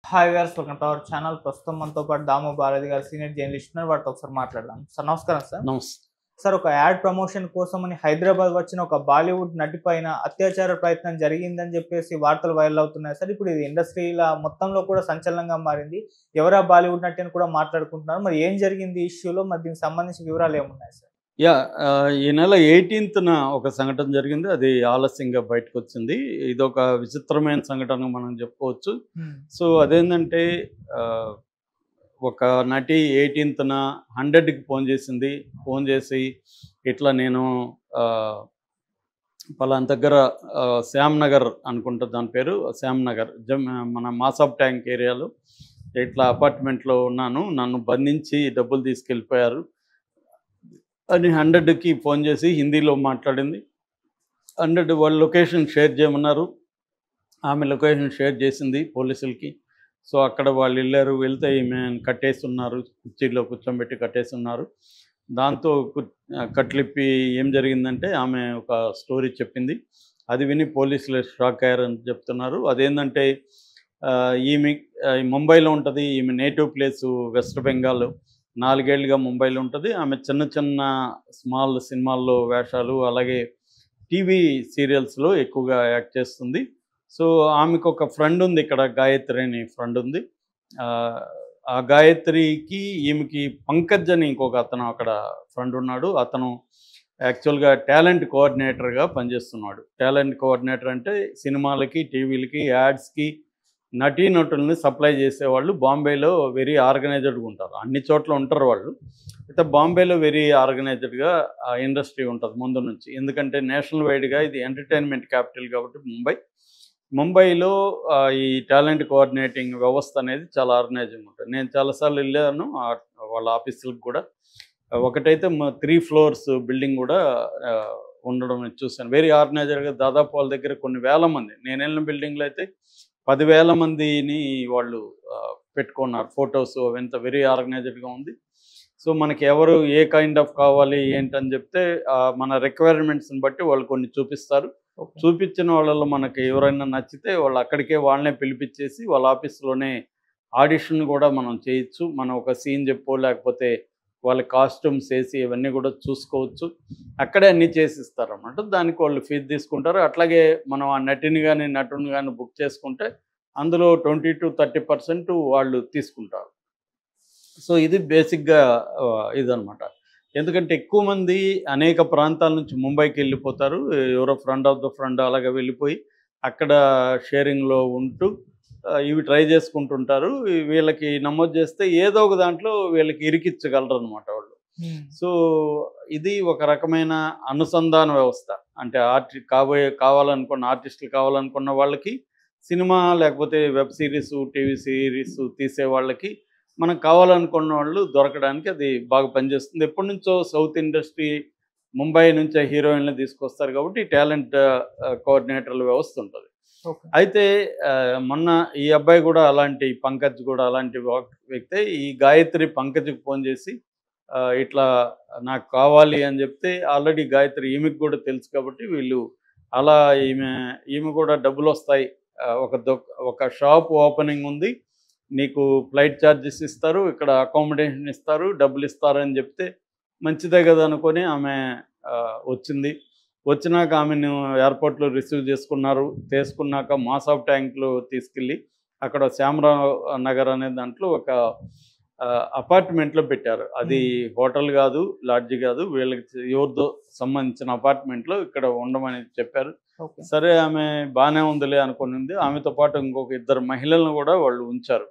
Hi viewers, welcome to our channel. ప్రస్తుతం మనతో పాటు దాము భారతి గారు సీనియర్ జర్నలిస్ట్ ఉన్నారు. వాటితో ఒకసారి మాట్లాడదాం. సార్ నమస్కారం సార్. నమస్తే. సార్, ఒక యాడ్ ప్రమోషన్ కోసమని హైదరాబాద్ వచ్చిన ఒక బాలీవుడ్ నటి పైన అత్యాచార ప్రయత్నం జరిగిందని చెప్పేసి వార్తలు వైరల్ అవుతున్నాయి సార్. ఇప్పుడు ఇది ఇండస్ట్రీల మొత్తంలో కూడా సంచలనంగా మారింది. ఎవరా బాలీవుడ్ నటి అని కూడా మాట్లాడుకుంటున్నారు. మరి ఏం జరిగింది ఈ ఇష్యూలో? మరి దీనికి సంబంధించిన వివరాలు ఏమున్నాయి సార్? ఈ నెల 18న ఒక సంఘటన జరిగింది. అది ఆలస్యంగా బయటకొచ్చింది. ఇదొక విచిత్రమైన సంఘటనగా మనం చెప్పుకోవచ్చు. సో, అదేంటంటే ఒక నటి 18న 100కి ఫోన్ చేసింది. ఫోన్ చేసి ఇట్లా నేను పలానా దగ్గర శ్యామ్ నగర్ అనుకుంటా, దాని పేరు శ్యామ్ నగర్, మన మాసాబ్ ట్యాంక్ ఏరియాలో ఇట్లా అపార్ట్మెంట్లో ఉన్నాను, నన్ను బంధించి డబ్బులు తీసుకెళ్ళిపోయారు అని 100కి ఫోన్ చేసి హిందీలో మాట్లాడింది. 100 వాళ్ళ లొకేషన్ షేర్ చేయమన్నారు. ఆమె లొకేషన్ షేర్ చేసింది పోలీసులకి. సో, అక్కడ వాళ్ళు వెళ్తే ఈమె కట్టేస్తున్నారు, కుర్చీలో కూర్చోబెట్టి కట్టేస్తున్నారు. దాంతో కట్లిప్పి ఏం జరిగిందంటే ఆమె ఒక స్టోరీ చెప్పింది. అది విని పోలీసులు షాక్ అయ్యారని చెప్తున్నారు. అదేంటంటే ఈమె ముంబైలో ఉంటుంది. ఈమె నేటివ్ ప్లేసు వెస్ట్ బెంగాల్. 4 ఏళ్లుగా ముంబైలో ఉంటుంది. ఆమె చిన్న చిన్న స్మాల్ సినిమాల్లో వేషాలు, అలాగే టీవీ సీరియల్స్లో ఎక్కువగా యాక్ట్ చేస్తుంది. సో, ఆమెకు ఒక ఫ్రెండ్ ఉంది ఇక్కడ, గాయత్రి అని ఫ్రెండ్ ఉంది. ఆ గాయత్రికి ఈమెకి పంకజ్ అని ఇంకొక అతను అక్కడ ఫ్రెండ్ ఉన్నాడు. అతను యాక్చువల్గా టాలెంట్ కోఆర్డినేటర్గా పనిచేస్తున్నాడు. టాలెంట్ కోఆర్డినేటర్ అంటే సినిమాలకి, టీవీలకి, యాడ్స్కి నటీనటుల్ని సప్లై చేసేవాళ్ళు. బాంబేలో వెరీ ఆర్గనైజ్డ్గా ఉంటారు. అన్ని చోట్ల ఉంటారు వాళ్ళు. అయితే బాంబేలో వెరీ ఆర్గనైజ్డ్గా ఆ ఇండస్ట్రీ ఉంటుంది ముందు నుంచి. ఎందుకంటే నేషనల్ వైడ్గా ఇది ఎంటర్టైన్మెంట్ క్యాపిటల్ కాబట్టి ముంబైలో ఈ టాలెంట్ కోఆర్డినేటింగ్ వ్యవస్థ అనేది చాలా ఆర్గనైజింగ్ ఉంటుంది. నేను చాలాసార్లు వెళ్ళాను వాళ్ళ ఆఫీసులకు కూడా. ఒకటైతే 3 ఫ్లోర్స్ బిల్డింగ్ కూడా ఉండడం చూశాను. వెరీ ఆర్గనైజర్గా, దాదాపు వాళ్ళ దగ్గర కొన్ని వేల మంది, నేను వెళ్ళిన బిల్డింగ్లో అయితే 10,000 మందిని వాళ్ళు పెట్టుకున్నారు. ఫొటోస్ అవంతా వెరీ ఆర్గనైజ్డ్గా ఉంది. సో, మనకి ఎవరు ఏ కైండ్ ఆఫ్ కావాలి ఏంటని చెప్తే మన రిక్వైర్మెంట్స్ని బట్టి వాళ్ళు కొన్ని చూపిస్తారు. చూపించిన వాళ్ళలో మనకి ఎవరైనా నచ్చితే వాళ్ళు అక్కడికే వాళ్ళనే పిలిపించేసి వాళ్ళ ఆఫీస్లోనే ఆడిషన్ కూడా మనం చేయొచ్చు. మనం ఒక సీన్ చెప్పో లేకపోతే వాళ్ళ కాస్ట్యూమ్స్ వేసి ఇవన్నీ కూడా చూసుకోవచ్చు. అక్కడే అన్నీ చేసిస్తారన్నమాట. దానికి వాళ్ళు ఫీజు తీసుకుంటారు. అట్లాగే మనం ఆ నటిని కానీ నటుని కానీ బుక్ చేసుకుంటే అందులో 20-30% వాళ్ళు తీసుకుంటారు. సో, ఇది బేసిక్గా ఇదనమాట. ఎందుకంటే ఎక్కువ మంది అనేక ప్రాంతాల నుంచి ముంబైకి వెళ్ళిపోతారు. ఎవరో ఫ్రెండ్ ఆఫ్ ద ఫ్రెండ్ అలాగా వెళ్ళిపోయి అక్కడ షేరింగ్లో ఉంటూ ఇవి ట్రై చేసుకుంటుంటారు. వీళ్ళకి నమోదు చేస్తే ఏదో ఒక దాంట్లో వీళ్ళకి ఇరికిచ్చగలరు అనమాట వాళ్ళు. సో, ఇది ఒక రకమైన అనుసంధాన వ్యవస్థ. అంటే కావాలనుకున్న ఆర్టిస్టులు కావాలనుకున్న వాళ్ళకి సినిమా, లేకపోతే వెబ్ సిరీస్, టీవీ సిరీస్ తీసే వాళ్ళకి మనం కావాలనుకున్న వాళ్ళు దొరకడానికి అది బాగా పనిచేస్తుంది. ఎప్పటి నుంచో సౌత్ ఇండస్ట్రీ ముంబై నుంచే హీరోయిన్లు తీసుకొస్తారు కాబట్టి టాలెంట్ కోఆర్డినేటర్ల వ్యవస్థ ఉంటుంది. అయితే మొన్న ఈ అబ్బాయి కూడా అలాంటి, పంకజ్ కూడా అలాంటి వ్యక్తే. ఈ గాయత్రి పంకజ్కి ఫోన్ చేసి ఇట్లా నాకు కావాలి అని చెప్తే ఆల్రెడీ గాయత్రి ఈమెకు కూడా తెలుసు కాబట్టి వీళ్ళు అలా ఈమె కూడా డబ్బులు వస్తాయి, ఒక షాప్ ఓపెనింగ్ ఉంది, నీకు ఫ్లైట్ ఛార్జెస్ ఇస్తారు, ఇక్కడ అకామిడేషన్ ఇస్తారు, డబ్బులు ఇస్తారని చెప్తే మంచిదే కదా అనుకొని ఆమె వచ్చింది. వచ్చినాక ఆమెను ఎయిర్పోర్ట్లో రిసీవ్ తీసుకున్నాక మాసాబ్ ట్యాంక్లో తీసుకెళ్ళి అక్కడ శ్యామరావు నగర్ అనే దాంట్లో ఒక అపార్ట్మెంట్లో పెట్టారు. అది హోటల్ కాదు, లాడ్జి కాదు, వీళ్ళకి ఎవరిదో సంబంధించిన అపార్ట్మెంట్లో ఇక్కడ ఉండమని చెప్పారు. సరే, ఆమె బాగానే ఉందిలే అనుకునింది. ఆమెతో పాటు ఇంకొక 2 మహిళలను కూడా వాళ్ళు ఉంచారు.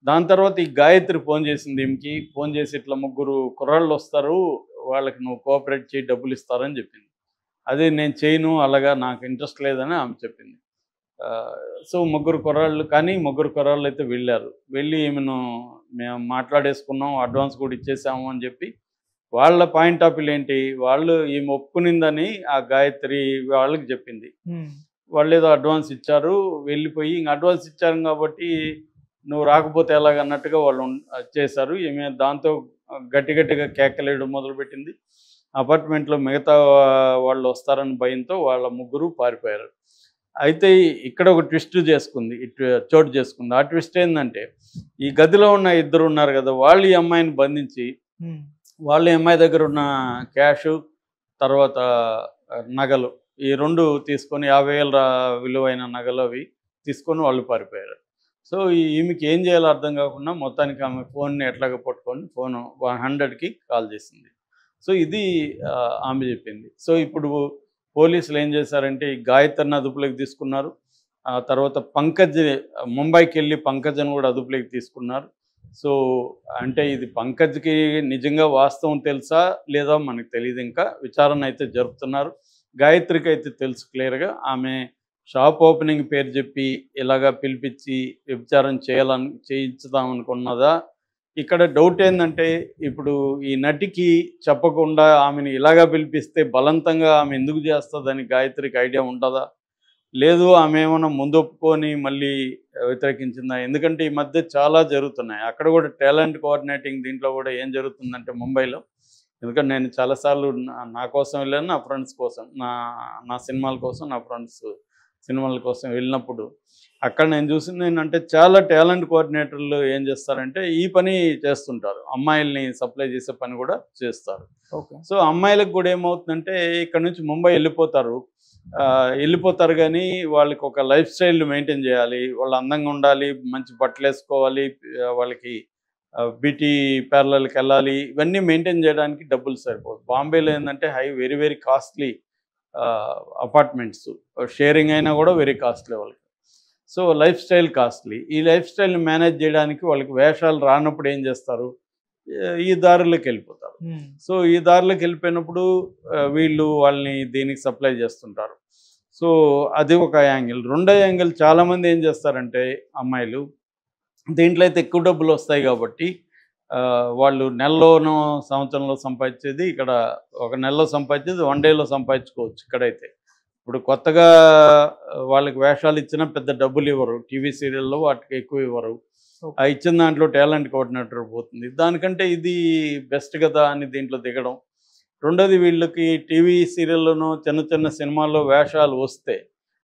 దాని తర్వాత ఈ గాయత్రి ఫోన్ చేసింది. ఈమెకి ఫోన్ చేసి ఇట్లా 3 కుర్రాళ్ళు వస్తారు, వాళ్ళకి నువ్వు కోఆపరేట్ చేయి, డబ్బులు ఇస్తారని చెప్పింది. అదే నేను చేయను, అలాగా నాకు ఇంట్రెస్ట్ లేదని ఆమె చెప్పింది. సో, 3 కుర్రాళ్ళు అయితే వెళ్ళారు. వెళ్ళి ఈమెను మేము మాట్లాడేసుకున్నాం, అడ్వాన్స్ కూడా ఇచ్చేసాము అని చెప్పి వాళ్ళ పాయింట్ ఆఫ్ వ్యూ ఏంటి, వాళ్ళు ఈమె ఒప్పుకునిందని ఆ గాయత్రి వాళ్ళకి చెప్పింది. వాళ్ళు ఏదో అడ్వాన్స్ ఇచ్చారు, వెళ్ళిపోయి ఇంక అడ్వాన్స్ ఇచ్చారు కాబట్టి నువ్వు రాకపోతే ఎలాగన్నట్టుగా వాళ్ళు చేశారు. ఈమె దాంతో గట్టిగా కేకలేయడం మొదలుపెట్టింది. అపార్ట్మెంట్లో మిగతా వాళ్ళు వస్తారని భయంతో వాళ్ళ 3 పారిపోయారు. అయితే ఇక్కడ ఒక ట్విస్ట్ చేసుకుంది, చోటు చేసుకుంది. ఆ ట్విస్ట్ ఏంటంటే ఈ గదిలో ఉన్న ఇద్దరు ఉన్నారు కదా, వాళ్ళు ఈ అమ్మాయిని బంధించి వాళ్ళు ఈ అమ్మాయి దగ్గర ఉన్న క్యాషు తర్వాత నగలు ఈ రెండు తీసుకొని 50,000 విలువైన నగలు అవి తీసుకొని వాళ్ళు పారిపోయారు. సో ఈమెకి ఏం చేయాలో అర్థం కాకుండా మొత్తానికి ఆమె ఫోన్ని ఎట్లాగ పట్టుకొని ఫోను 100కి కాల్ చేసింది. సో ఇది ఆమె చెప్పింది. సో ఇప్పుడు పోలీసులు ఏం చేశారంటే ఈ గాయత్రిని అదుపులోకి తీసుకున్నారు. ఆ తర్వాత పంకజ్ ముంబైకి వెళ్ళి పంకజ్ని కూడా అదుపులోకి తీసుకున్నారు. సో అంటే ఇది పంకజ్కి నిజంగా వాస్తవం తెలుసా లేదా మనకు తెలియదు, ఇంకా విచారణ అయితే జరుపుతున్నారు. గాయత్రికి అయితే తెలుసు క్లియర్గా, ఆమె షాప్ ఓపెనింగ్ పేరు చెప్పి ఇలాగా పిలిపించి వ్యభిచారం చేయించుదాం అనుకున్నదా. ఇక్కడ డౌట్ ఏంటంటే ఇప్పుడు ఈ నటికి చెప్పకుండా ఆమెను ఇలాగా పిలిపిస్తే బలవంతంగా ఆమె ఎందుకు చేస్తుందని గాయత్రికి ఐడియా ఉంటుందా, లేదు ఆమె ఏమైనా ముందు ఒప్పుకొని మళ్ళీ వ్యతిరేకించిందా? ఎందుకంటే ఈ మధ్య చాలా జరుగుతున్నాయి అక్కడ కూడా టాలెంట్ కోఆర్డినేటింగ్ దీంట్లో కూడా ఏం జరుగుతుందంటే ముంబైలో, ఎందుకంటే నేను చాలాసార్లు నా కోసం వెళ్ళాను, నా ఫ్రెండ్స్ కోసం, నా సినిమాల కోసం, నా ఫ్రెండ్స్ సినిమాల కోసం వెళ్ళినప్పుడు అక్కడ నేను చూసింది ఏంటంటే చాలా టాలెంట్ కోఆర్డినేటర్లు ఏం చేస్తారంటే ఈ పని చేస్తుంటారు, అమ్మాయిల్ని సప్లై చేసే పని కూడా చేస్తారు. సో అమ్మాయిలకు కూడా ఏమవుతుందంటే ఇక్కడ నుంచి ముంబై వెళ్ళిపోతారు కానీ వాళ్ళకి ఒక లైఫ్ స్టైల్ మెయింటైన్ చేయాలి, వాళ్ళు అందంగా ఉండాలి, మంచి బట్టలు వేసుకోవాలి, వాళ్ళకి బ్యూటీ పార్లర్కి వెళ్ళాలి, ఇవన్నీ మెయింటైన్ చేయడానికి డబ్బులు సరిపోదు. బాంబేలో ఏంటంటే very very costly apartments, sharing అయినా కూడా వెరీ కాస్ట్లీ వాళ్ళకి. So life style costly. ఈ లైఫ్ స్టైల్ని మేనేజ్ చేయడానికి వాళ్ళకి వేషాలు రానప్పుడు ఏం చేస్తారు, ఈ దారులకు వెళ్ళిపోతారు. సో ఈ దారులకు వెళ్ళిపోయినప్పుడు వీళ్ళు వాళ్ళని దీనికి సప్లై చేస్తుంటారు. సో అది ఒక యాంగిల్. రెండో యాంగిల్ చాలామంది ఏం చేస్తారంటే అమ్మాయిలు దీంట్లో అయితే ఎక్కువ డబ్బులు వస్తాయి కాబట్టి వాళ్ళు నెలలోనో సంవత్సరంలో సంపాదించేది ఇక్కడ ఒక నెలలో సంపాదించేది 1 డేలో సంపాదించుకోవచ్చు. ఇక్కడైతే ఇప్పుడు కొత్తగా వాళ్ళకి వేషాలు ఇచ్చినా పెద్ద డబ్బులు ఇవ్వరు, టీవీ సీరియల్లో వాటికి ఎక్కువ ఇవ్వరు, ఆ ఇచ్చిన దాంట్లో టాలెంట్ కోఆర్డినేటర్ పోతుంది. దానికంటే ఇది బెస్ట్ కదా అని దీంట్లో దిగడం. రెండోది వీళ్ళకి టీవీ సీరియల్లోనూ చిన్న చిన్న సినిమాల్లో వేషాలు వస్తే